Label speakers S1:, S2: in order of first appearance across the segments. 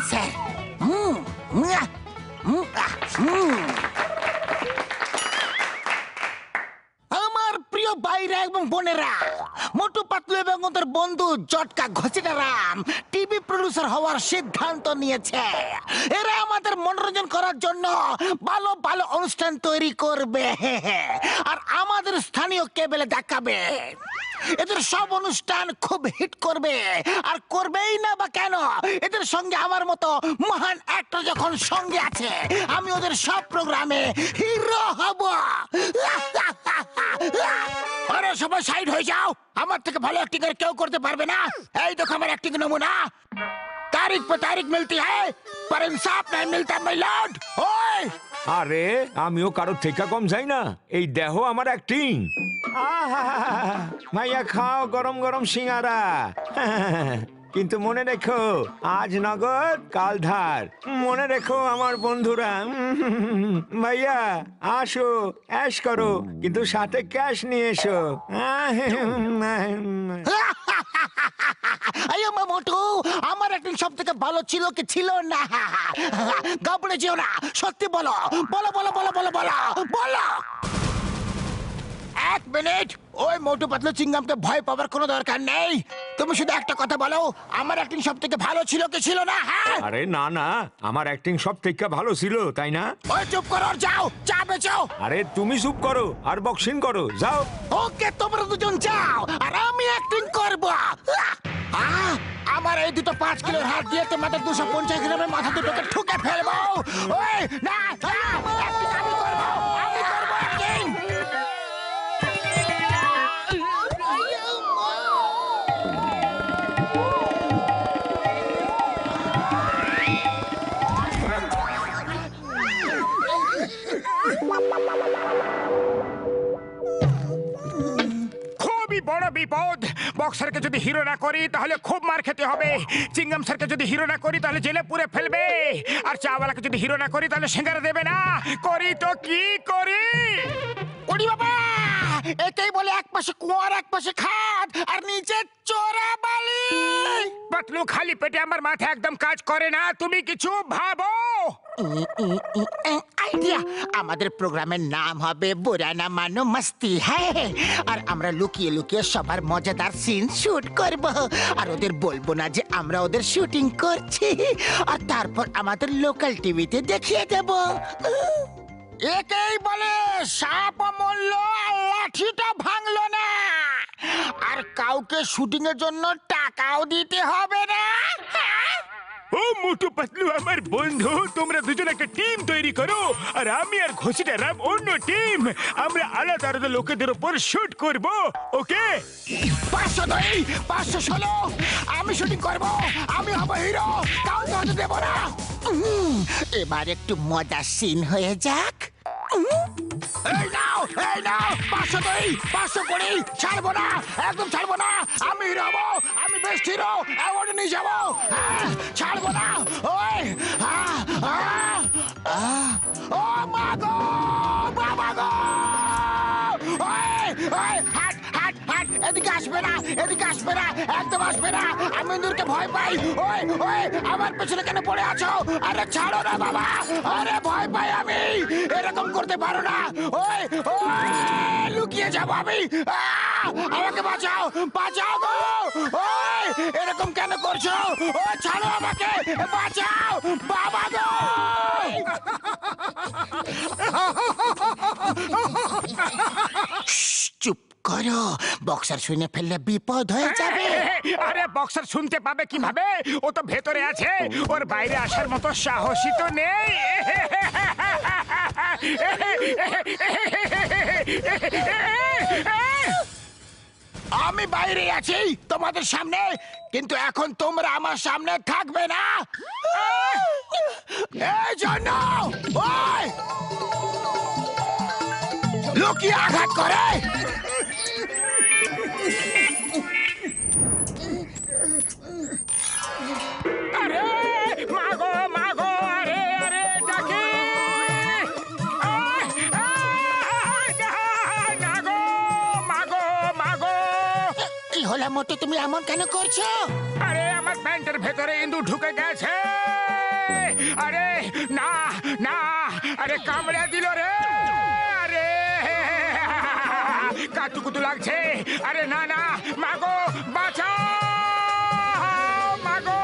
S1: Sir. আমার প্রিয় ভাইরা এবং বোনেরা, মোটু পাতলু এবং ওদের বন্ধু জটকা ঘষিটারাম টিভি প্রডিউসার হওয়ার সিদ্ধান্ত নিয়েছে। এরা আমাদের মনোরঞ্জন করার জন্য ভালো ভালো অনুষ্ঠান তৈরি করবে আর আমাদের স্থানীয় কেবলে দেখাবে। এদের সব অনুষ্ঠান খুব হিট করবে, আর করবেই না বা কেন, এদের সঙ্গে আমার মতো মহান অ্যাক্টর যখন সঙ্গে আছে, আমি ওদের সব প্রোগ্রামে হিরো হব। আরে সবাই সাইড হয়ে যাও, আমার থেকে ভালো অ্যাক্টিং আর কেউ করতে পারবে না। এই দেখো আমার অ্যাক্টিং নমুনা। तारीख पे तारीख मिलती है पर इंसाफ नहीं मिलता माय लॉर्ड। ओए
S2: আরে আমিও কারোর থেকে কম যাই না। এই দেহ আমার অ্যাক্টিং। মাইয়া খাও গরম গরম সিঙ্গারা। কিন্তু মনে রেখো, আজ নগদ কাল ধার। মনে রেখো আমার বন্ধুরা। ভাইয়া আসো, অ্যাশ করো, কিন্তু সাথে ক্যাশ নিয়ে এসো।
S1: আইও মোটু, আমার অ্যাক্টিং সব থেকে ভালো ছিল কি ছিল না? গাবড়ে যেও না, সত্যি বলো বলো বলো বলো বলো বলো বলো। এক মিনিট, ওই মোটু পাতলু চিংগামকে ভয় পাওয়ার কোনো দরকার নেই। তুমি শুধু একটা কথা বলো, আমার অ্যাক্টিং সব থেকে ভালো ছিল কি ছিল না? হ্যাঁ,
S2: আরে না না, আমার অ্যাক্টিং সব থেকে ভালো ছিল, তাই না?
S1: ওই চুপ করো আর যাও, চা বেচো।
S2: আরে তুমি চুপ করো আর বক্সিং করো, যাও।
S1: ওকে, তোমরা দুজন যাও আর আমি অ্যাক্টিং করব। আমার এই দুটো 5 কিলোর হাত দিয়ে তোমাদের 250 গ্রামের মাথা দুটোকে ঠুকে ফেলবো। ওই না, অ্যাক্টিং আমি করব, আমি করব অ্যাক্টিং।
S3: খুবই বড় বিপদ। বক্সারকে যদি হিরো না করি তাহলে খুব মার খেতে হবে। চিংগাম স্যারকে যদি হিরো না করি তাহলে জেলে পুরে ফেলবে। আর চাওয়ালাকে যদি হিরো না করি তাহলে সিঙ্গারা দেবে না। করি তো কি করি?
S1: ওরে বাবা, এটাই বলে এক পাশে কুয়ার এক পাশে খাদ আর নিচে চোরাবালি।
S3: পাতলু, খালি পেটে আমার মাথা একদম কাজ করে না। তুমি কিছু ভাবো।
S1: আইডিয়া, আমাদের প্রোগ্রামের নাম হবে বুরা না মানো মস্তি হ্যাঁ। আর আমরা লুকিয়ে লুকিয়ে সবার মজাদার সিন শুট করব, আর ওদের বলবো না যে আমরা ওদের শুটিং করছি, আর তারপর আমাদের লোকাল টিভিতে দেখিয়ে দেব। একেই বলে সাপ মরল আর লাঠিটা ভাঙলো না, আর কাউকে শুটিং এর জন্য টাকাও দিতে হবে না।
S3: ও মোটু পাতলু আমার বন্ধু, তোমরা দুজন একটা টিম তৈরি করো, আর আমি আর ঘষিটারাম অন্য টিম। আমরা আলাদা আলাদা লোকেদের উপর শুট করব, ওকে?
S1: 502, 516, আমি শুটিং করব, আমি হব হিরো, কাউকে হতে দেব না। এবার একটু মজার সিন হয়ে যাক। এই নাও 502, 520, ছাড়বো না, একদম ছাড়বো না। আমি হিরো হবো, আমি বেস্ট হিরো, অ্যাওয়ার্ড নিয়ে যাবো। ছাড়বো না। ওই ও মা গো, বাবা গো, ওই ওই হাট হাট হাট, এদিকে আসবে না, এদিকে আসবে না, একদম আসবে না। আমি ইন্দুরকে ভয় পাই। ওই ওই, আমার পেছনে কেন পড়ে আছো? আরে ছাড়ো না বাবা, আরে ভয় পাই আমি, এরকম করতে পারো না। ওই ওই, লুকিয়ে যাবো আমি। আমাকে বাঁচাও, বাঁচাও গো। ওই এরকম কেন করছো? ও ছাড়ো আমাকে, বাঁচাও বাবা গো। চুপ করো, বক্সার শুনে ফেললে বিপদ হয়ে যাবে।
S3: আরে বক্সার শুনতে পাবে কিভাবে? ও তো ভেতরে আছে, ওর বাইরে আসার মতো সাহসী তো নেই।
S1: আমি বাইরে আছি তোমাদের সামনে, কিন্তু এখন তোমরা আমার সামনে থাকবে না। এই জন্য ওই লুকিয়ে আঘাত করে।
S3: আরে মাগো মাগো, আরে আরে ডাকি। মাগো মাগো মাগো।
S1: কি হলো মতো তুমি এমন কেন করছো?
S3: আরে আমার প্যান্টের ভেতরে ইঁদুর ঢুকে গেছে। আরে না না, আরে কামড়ে দিল রে। আরে কাতুকুতু লাগছে। আরে না না, মাগো বাঁচাও, মাগো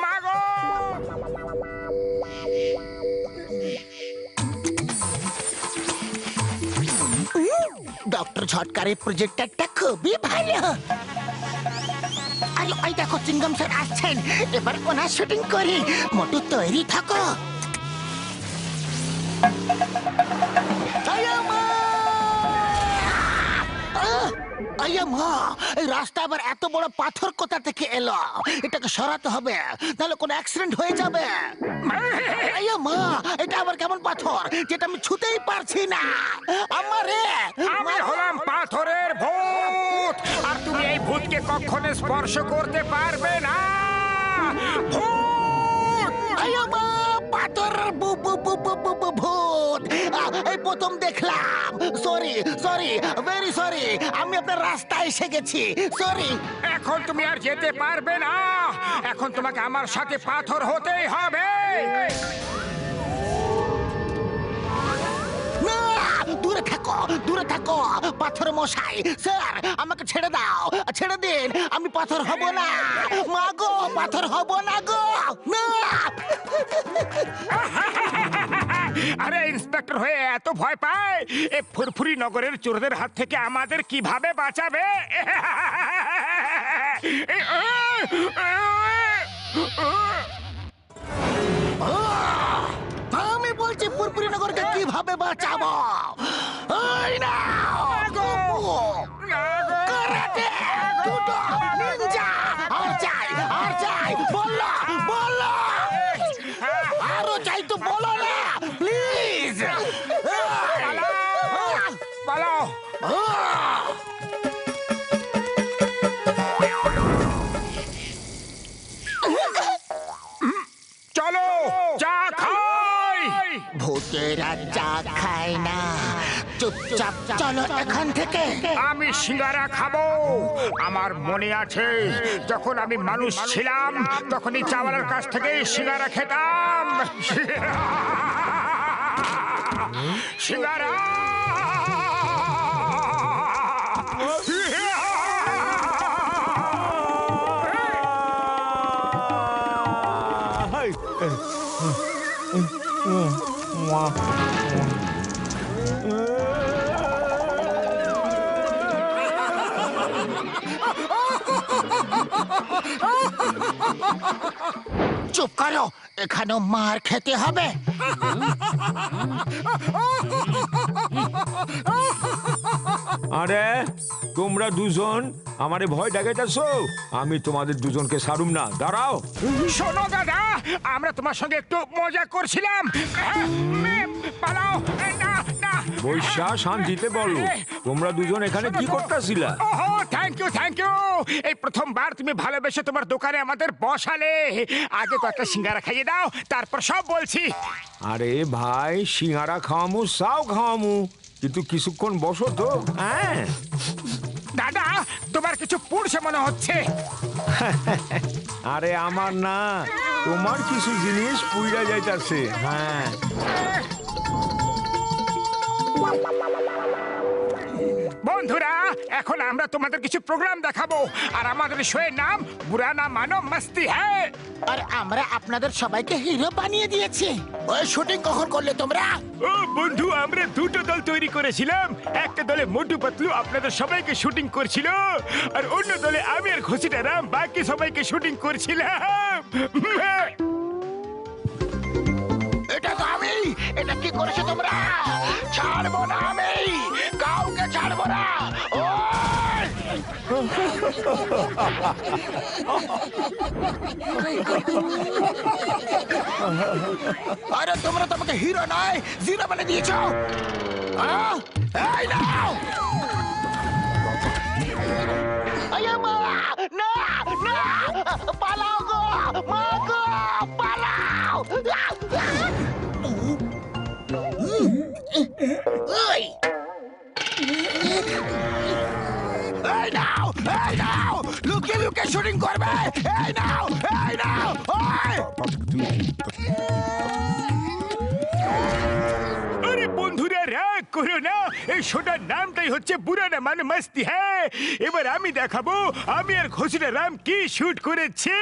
S3: মাগো।
S1: ডক্টর ঝটকার এই প্রজেক্টরটা খুবই ভালো। আরে ওই দেখো চিংগাম স্যার আসছেন, এবার ওনার শুটিং করি। মোটু তৈরি থাকো। এই রাস্তা আবার এত বড় পাথর কোথা থেকে এলো? এটাকে সরাতে হবে, তাহলে কোনো অ্যাক্সিডেন্ট হয়ে যাবে। আইয়া মা, এটা আবার কেমন পাথর যেটা আমি ছুতেই পারছি না? আমারে
S3: আমি হলাম পাথরের ভূত, আর তুমি এই ভূতকে কখনো স্পর্শ করতে পারবে না। ভূত!
S1: আইয়া মা, পাথর ভূত এই প্রথম দেখলাম। সরি সরি, ভেরি সরি, আমি আপনার রাস্তায় এসে গেছি। সরি।
S3: এখন তুমি আর যেতে পারবে না। এখন তোমাকে আমার সাথে পাথর হতেই হবে।
S1: না, দূরে থাকো, দূরে থাকো পাথর মশাই। স্যার আমাকে ছেড়ে দাও, ছেড়ে দিন, আমি পাথর হব না। মা গো, পাথর হব না গো। না।
S3: আরে ইন্সপেক্টর হয়ে এত ভয় পায়, এই ফুরফুরি নগরের চোরদের হাত থেকে আমাদের কিভাবে বাঁচাবে?
S1: আমি বলছি পুরপুরি নগরকে কিভাবে বাঁচাবো? ওই না, কারাতে, জুডো, নিনজা, আর চাই, আর চাই, বললো, বললো, আরো চাই তো বলো না, প্লিজ।
S3: পালাও। চলো চা খাই।
S1: ভূতেরা চা খায় না, চুপচাপ চলো এখান থেকে।
S3: আমি সিঙ্গারা খাবো। আমার মনে আছে যখন আমি মানুষ ছিলাম তখন এই চাওয়ালার কাছ থেকে সিঙ্গারা খেতাম। সিঙ্গারা।
S1: চুপ করো, এখানেও মার খেতে হবে।
S2: আরে তোমরা দুজন আমারে ভয় দেখাইতেছো? আমি তোমাদের দুজনকে ছাড়ুম না, দাঁড়াও।
S3: শোনো দাদা, আমরা তোমার সঙ্গে একটু মজা করছিলাম। পালাও। না না,
S2: বৈশা শান্তিতে বলো, তোমরা দুজন এখানে কি করতেছিলা?
S3: ওহো, থ্যাংক ইউ থ্যাংক ইউ। এই প্রথমবার তুমি ভালোবেসে তোমার দোকানে আমাদের বসালে। আগে কয়েকটা সিঙ্গারা খাইয়ে দাও, তারপর সব বলছি।
S2: আরে ভাই, সিঙ্গারা খাওয়ামু, চাও খাওয়ামু, কিন্তু কিছুক্ষণ বসো তো। হ্যাঁ
S3: দাদা, তোমার কিছু পুড়ছে মনে হচ্ছে।
S2: আরে আমার না, তোমার কিছু জিনিস পুইরা যাইতাছে। হ্যাঁ
S3: বন্ধুরা, এখন আমরা তোমাদের কিছু প্রোগ্রাম দেখাবো, আর আমাদের শোয়ের নাম বুরা না মানো মস্তি হ্যায়।
S1: আর আমরা আপনাদের সবাইকে হিরো বানিয়ে দিয়েছি। ওই শুটিং কখন করলে তোমরা?
S3: ও বন্ধু, আমরা দুটো দল তৈরি করেছিলাম। একটা দলে মোটু পাতলু আপনাদের সবাইকে শুটিং করছিল, আর অন্য দলে আমি আর ঘষিটা রাম বাকি সবাইকে শুটিং করছিলাম।
S1: এটা তো আমি। এটা কি করেছো তোমরা? ছাড়বো না আমি, কাউকে ছাড়বো না। ওই! আরে তোমরা তো আমাকে হিরো নয়, জিরো বানিয়ে দিয়েছো। এই নাও। আয়া মা, না না, পালাও গো, মা গো, পালাও। ওই! এই না, এই নাও লুকিয়ে লুকিয়ে শুটিং করবে এই নাও ওই
S3: আরে বন্ধুরা রাগ করো না, এই শোটার নামটাই হচ্ছে পুরানা মানে মস্তি। হ্যাঁ, এবার আমি দেখাবো আমি আর ঘোষণা রাম কি শুট করেছি।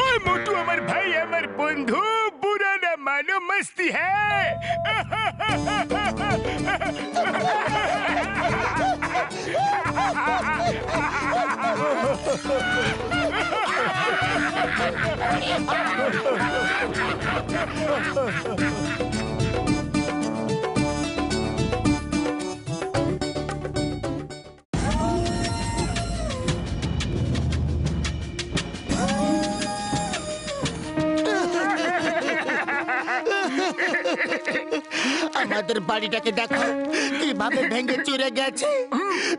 S3: ওই মোটু আমার ভাই আমার বন্ধু পুরানা মানো মস্তি। হ্যাঁ
S1: আমাদের বাড়িটাকে দেখো কিভাবে ভেঙে চুরে গেছে,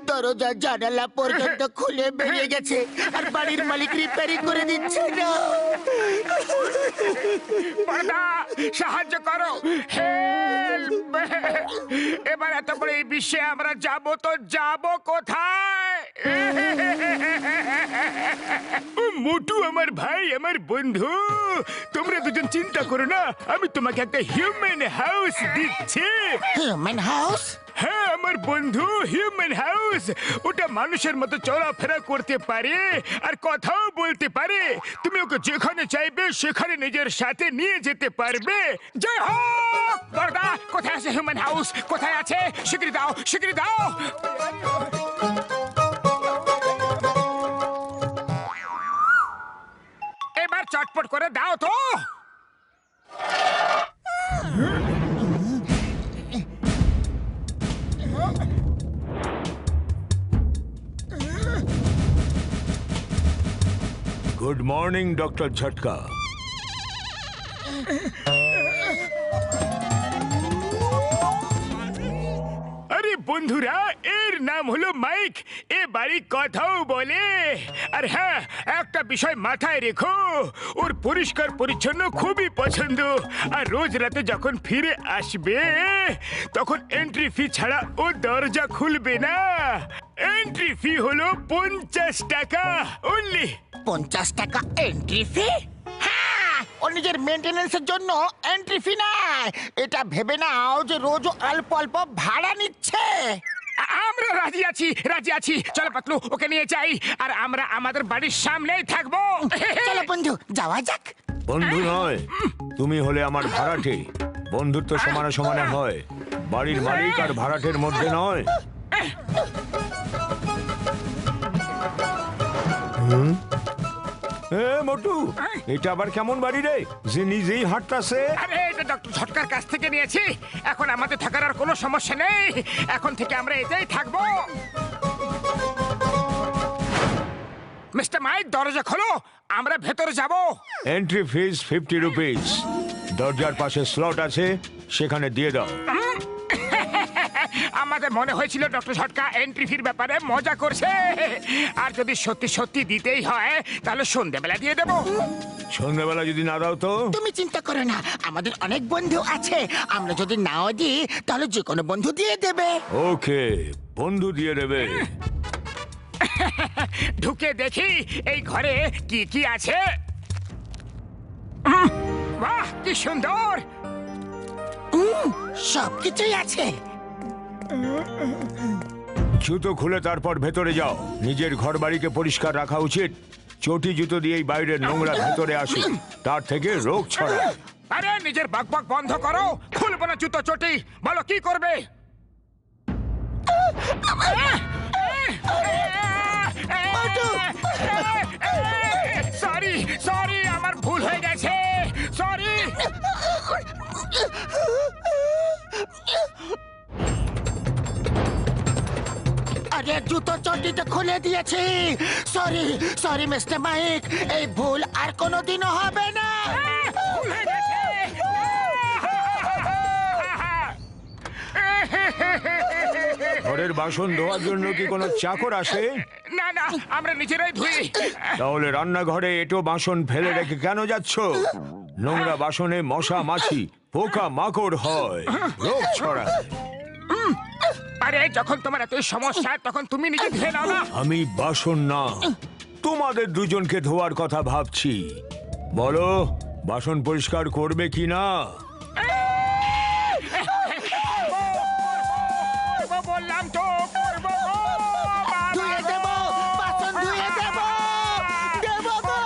S1: দরজা জানালা পর্যন্ত খুলে বেরিয়ে গেছে, আর বাড়ির মালিক রিপেয়ারিং করে দিচ্ছে না।
S3: বাবা, সাহায্য করো, হেল্প! এবার এত বড় এই বিশ্বে আমরা যাব তো যাব কোথায়? মোটু আমার ভাই আমার বন্ধু, তোমরা দুজন চিন্তা করো না, আমি তোমাকে একটা হিউম্যান হাউস দিচ্ছি।
S1: Human house?
S3: হ্যাঁ আমার বন্ধু, হিউম্যান হাউস। ওটা মানুষের মতো চলাফেরা করতে পারে আর কথাও বলতে পারে। তুমি ওকে যেখানে চাইবে সেখানে নিজের সাথে নিয়ে যেতে পারবে। জয় হোক! বড়দা, কোথায় আছে হিউম্যান হাউস? কোথায় আছে? স্বীকৃতি দাও, স্বীকৃতি দাও। এবার চটপট করে দাও তো।
S2: গুড মর্নিং ডক্টর ঝটকা।
S3: আরে বন্ধুরা, এর নাম হলো মাইক। এ বাড়ি কথাও বলে। আর হ্যাঁ, একটা বিষয় মাথায় রেখো, ওর পরিষ্কার পরিচ্ছন্ন খুবই পছন্দ। আর রোজ রাতে যখন ফিরে আসবে তখন এন্ট্রি ফি ছাড়া ও দরজা খুলবে না। এন্ট্রি ফি হলো 50 টাকা অনলি।
S1: 50 টাকা এন্ট্রি ফি? হ্যাঁ, ও নিজের মেইনটেনেন্সের জন্য এন্ট্রি ফি নেয়। এটা ভেবে নাও যে রোজ ও অল্প অল্প ভাড়া নিচ্ছে।
S3: আমরা রাজি আছি, রাজি আছি। চলো পাতলু, ওকে নিয়ে যাই, আর আমরা আমাদের বাড়ির সামনেই থাকবো।
S1: চলো বন্ধু, যাওয়া যাক।
S2: বন্ধু নয়, তুমি হলে আমার ভাড়াটে। বন্ধুত্ব সমানে সমানে হয়, বাড়ির মালিক আর ভাড়াটের মধ্যে নয়। এ মোটু, এটা আবার কেমন বাড়ি রে যে নিজেই হাঁটতাছে?
S3: আরে এটা ডক্টর ঝটকার কাছ থেকে নিয়েছি। এখন আমাদের থাকার আর কোনো সমস্যা নেই। এখন থেকে আমরা এতেই থাকবো। মিস্টার মাইক, দরজা খোলো, আমরা ভেতরে যাব।
S2: Entry fees 50 rupees. দরজার পাশে স্লট আছে, সেখানে দিয়ে দাও।
S3: আমাদের মনে হয়েছিল ডক্টর ঝটকা এন্ট্রি ফির ব্যাপারে মজা করছে। আর যদি সত্যি সত্যি দিতেই হয় তাহলে সন্ধ্যেবেলা দিয়ে দেবো।
S2: সন্ধ্যাবেলা যদি না দাও তো?
S1: তুমি চিন্তা করো না, আমাদের অনেক বন্ধু আছে। আমরা যদি নাও দিই তাহলে যে কোনো বন্ধু দিয়ে দেবে।
S2: ওকে, বন্ধু দিয়ে দেবে।
S3: ঢুকে দেখি এই ঘরে কি কি আছে। বাহ, কি সুন্দর!
S1: সবকিছুই আছে।
S2: জুতো খুলে তারপর ভেতরে যাও। নিজের ঘর বাড়িকে পরিষ্কার রাখা উচিত। চটি জুতো দিয়েই বাইরের নোংরা ভেতরে আসে, তার থেকে রোগ ছড়ায়।
S3: আরে নিজের বকবক বন্ধ করো, খুলবো না জুতো চটি। বলো কি করবে? সরি সরি, আমার ভুল হয়ে গেছে, সরি।
S1: আরে জুতো চটিটা খুলে দিয়েছি। সরি সরি মিস্টার মাইক, এই ভুল আর কোনোদিনও হবে না।
S3: ভুল হয়ে গেছে।
S2: ঘরের বাসন ধোয়ার জন্য কি কোনো চাকর আসে?
S3: না না, আমরা নিজেরাই ধুই।
S2: তাহলে রান্নাঘরে এটো বাসন ফেলে রেখে কেন যাচ্ছ? নোংরা বাসনে মশা মাছি পোকা মাকড় হয়, রোগ ছড়ায়।
S3: আরে যখন তোমার এত সমস্যা তখন তুমি নিজে ধুয়ে নাও না।
S2: আমি বাসন না, তোমাদের দুজনকে ধোয়ার কথা ভাবছি। বলো, বাসন পরিষ্কার করবে কি না?
S3: বললাম তো করবো গো, বাবা
S1: ধুয়ে
S3: গো।
S1: দেব, বাসন ধুয়ে দেব, দেব গো।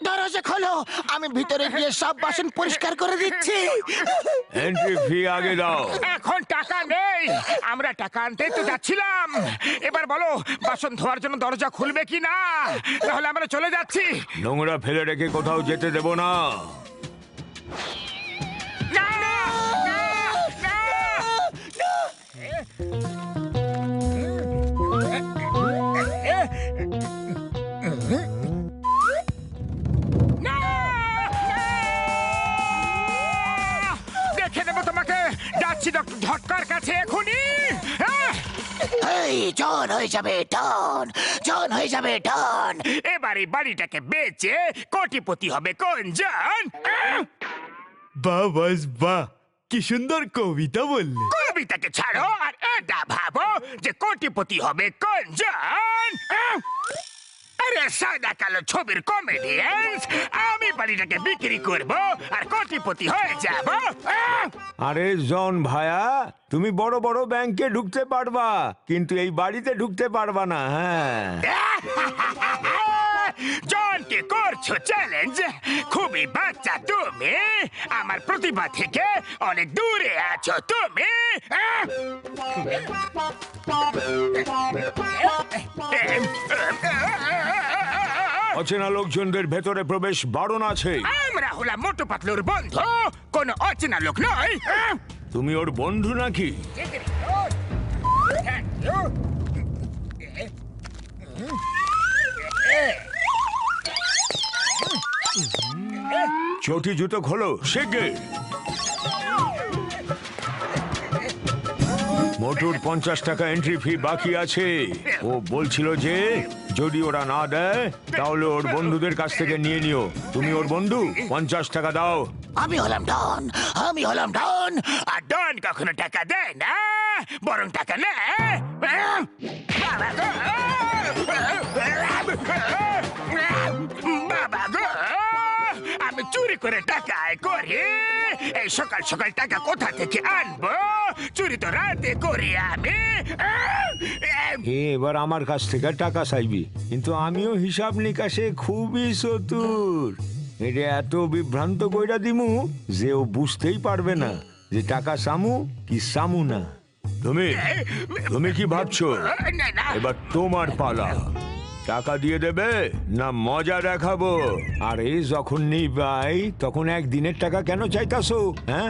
S1: দরজা খোলো, আমি ভিতরে গিয়ে সব বাসন পরিষ্কার করে দিচ্ছি।
S2: এন্ট্রি ফি আগে দাও।
S3: এখন টাকা নেই, আমরা টাকা আনতে তো যাচ্ছিলাম। এবার বলো, বাসন ধোয়ার জন্য দরজা খুলবে কি না, তাহলে আমরা চলে যাচ্ছি।
S2: নোংরা ফেলে রেখে কোথাও যেতে দেব না।
S3: না, না, না, না। না, না। দেখে নেবো তোমাকে, যাচ্ছি ডক্টর ঝটকার কাছে এখনই।
S1: এই জন হয়ে যাবে ডন, জন হয়ে যাবে ডন।
S3: এবারে বাড়িটাকে বেচে কোটিপতি হবে কোনজন?
S4: বাহ, বাহ, কি সুন্দর কবিতা বললে।
S3: কবিতাকে ছাড়ো আর এটা ভাবো যে কোটিপতি হবে কোনজন? আরে সাদা কালো ছবির কমেডিয়ান্স, আমি বাড়িটাকে বিক্রি করব আর কোটিপতি হয়ে যাব।
S2: আরে জন ভায়া, তুমি বড় বড় ব্যাংকে ঢুকতে পারবা, কিন্তু এই বাড়িতে ঢুকতে পারবা না। হ্যাঁ,
S3: জনকে করছো চ্যালেঞ্জ? খুবই বাচ্চা তুমি, আমার প্রতিভা থেকে অনেক দূরে আছো তুমি।
S2: অচেনা লোকজনদের ভেতরে প্রবেশ বারণ আছে।
S3: আমরা হলাম মোটু পাতলুর বন্ধু, কোন অচেনা লোক নয়।
S2: তুমি ওর বন্ধু নাকি? চটি জুতো খোলো শিগগির। মোটুর 50 টাকা এন্ট্রি ফি বাকি আছে। ও বলছিল যে যদি ওরা না দেয় তাহলে ওর বন্ধুদের কাছ থেকে নিয়ে নিও। তুমি ওর বন্ধু, 50 টাকা দাও।
S1: আমি হলাম ডন, আমি হলাম ডন।
S3: আর ডন কখনো টাকা দেয় না, বরং টাকা নেয়। বাবা গো! বাবা গো! আমি চুরি করে টাকা আয় করি। এই সকাল সকাল টাকা কোথা থেকে আনবো? চুরি তো রাতে করি আমি।
S2: এবার আমার কাছ থেকে টাকা চাইবি, কিন্তু আমিও হিসাব নিকাশে খুবই চতুর। এটা এত বিভ্রান্ত কইরা দিমু যে ও বুঝতেই পারবে না যে টাকা সামু কি সামু না। তুমি তুমি কি ভাবছো
S3: না, না।
S2: এবার তোমার পালা? টাকা দিয়ে দেবে না মজা দেখাবো? আরে যখন নিবাই তখন একদিনের টাকা কেন চাইতাছো? হ্যাঁ,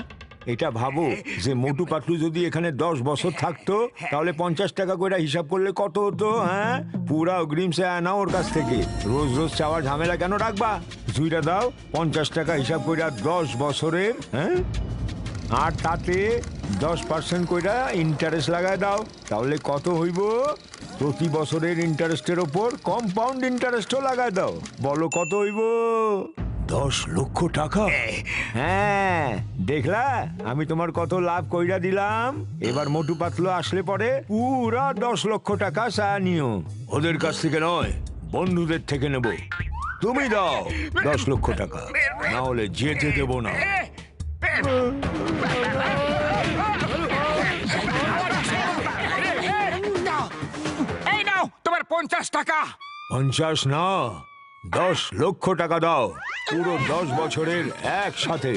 S2: এটা ভাবো যে মোটু পাতলু যদি এখানে 10 বছর থাকতো তাহলে 50 টাকা করে হিসাব করলে কত হতো? হ্যাঁ, পুরা অগ্রিম চায় না ওর কাছ থেকে। রোজ রোজ চাওয়ার ঝামেলা কেন রাখবা? জুইটা দাও, 50 টাকা হিসাব করে 10 বছরের। হ্যাঁ, আর তাতে 10% কইরা ইন্টারেস্ট লাগায় দাও, তাহলে কত হইব? প্রতি বছরের ইন্টারেস্টের ওপর কম্পাউন্ড ইন্টারেস্টও লাগায় দাও। বলো কত হইব? 10 লক্ষ টাকা। হ্যাঁ, দেখলা আমি তোমার কত লাভ কইরা দিলাম। এবার মোটু পাতলু আসলে পরে পুরা 10 লক্ষ টাকা চা নিও। ওদের কাছ থেকে নয়, বন্ধুদের থেকে নেব। তুমি দাও 10 লক্ষ টাকা, না হলে যেতে দেব না।
S3: এই নাও তোমার 50 টাকা।
S2: 50 না, 10 লক্ষ টাকা দাও, পুরো 10 বছরের একসাথে।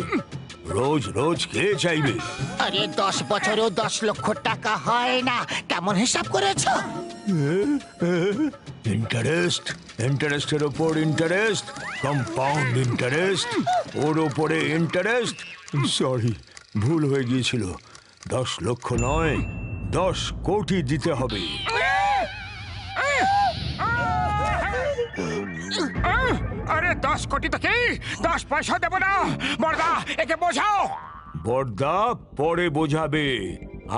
S2: রোজ রোজ কে চাইবে?
S1: আরে 10 বছরেও 10 লক্ষ টাকা হয় না, কেমন হিসাব করেছো?
S2: ইন্টারেস্ট, ইন্টারেস্টের ওপর ইন্টারেস্ট, কম্পাউন্ড ইন্টারেস্ট, ওর ওপরে ইন্টারেস্ট। সরি, ভুল হয়ে গিয়েছিল। 10 লক্ষ নয়, 10 কোটি দিতে হবে।
S3: আরে 10 কোটি তো কি, 10 পয়সা দেবো না। বড়দা, একে বোঝাও।
S2: বড়দা পরে বোঝাবে,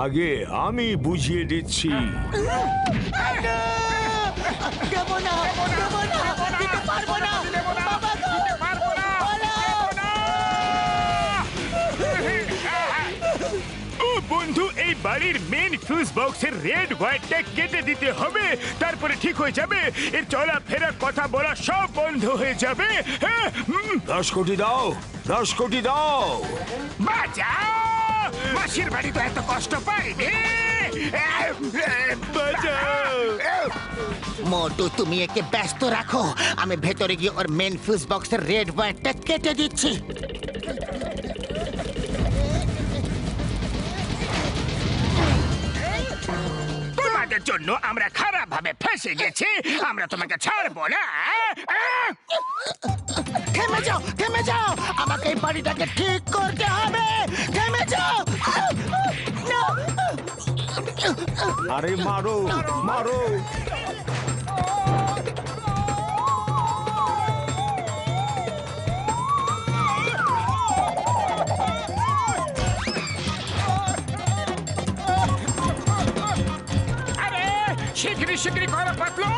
S2: আগে আমি বুঝিয়ে দিচ্ছি।
S1: দেবো না, দেবো না, দিতে পারবো না। বাবা গো, বলো।
S3: ও বন্ধু, এই বাড়ির মেন ফিউজ বক্সের রেড ওয়্যারটা কেটে দিতে হবে, তারপরে ঠিক হয়ে যাবে। এর চলাফেরা, কথা বলা সব বন্ধ হয়ে যাবে। হ্যাঁ,
S2: 10 কোটি দাও, 10 কোটি দাও।
S3: বাঁচাও! মাসির বাড়ি তো এত কষ্ট পাইনি। বাঁচাও!
S1: মোটু, তুমি একে ব্যস্ত রাখো, আমি ভেতরে গিয়ে ওর মেন ফিউজ বক্সের রেড ওয়্যারটা কেটে দিচ্ছি।
S3: তোমাদের জন্য আমরা খারাপ ভাবে ফেসে গেছি, আমরা তোমাকে ছাড়বো না।
S1: থেমে যাও, থেমে যাও, আমাকে এই বাড়িটাকে ঠিক করতে হবে। থেমে যাও। না।
S2: আরে মারো, মারো।
S3: আরে শিগগিরি শিগগিরি করো পাতলু।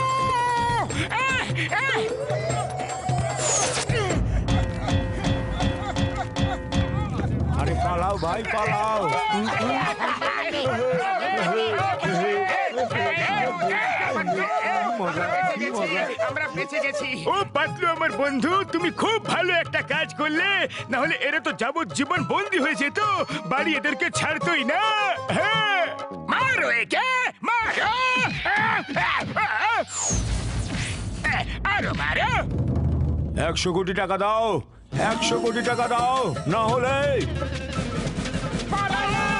S2: আরে পালাও ভাই, পালাও।
S3: আমরা বেঁচে গেছি। ও পাতলু আমার বন্ধু, তুমি খুব ভালো একটা কাজ করলে, না হলে এরা তো যাবজ্জীবন বন্দী হয়ে যেত, বাড়ি এদেরকে ছাড়তোই না। হ্যাঁ, মারো একে, মারো। আরো মারো।
S2: 100 কোটি টাকা দাও, 100 কোটি টাকা দাও, না হলে
S3: পালাও!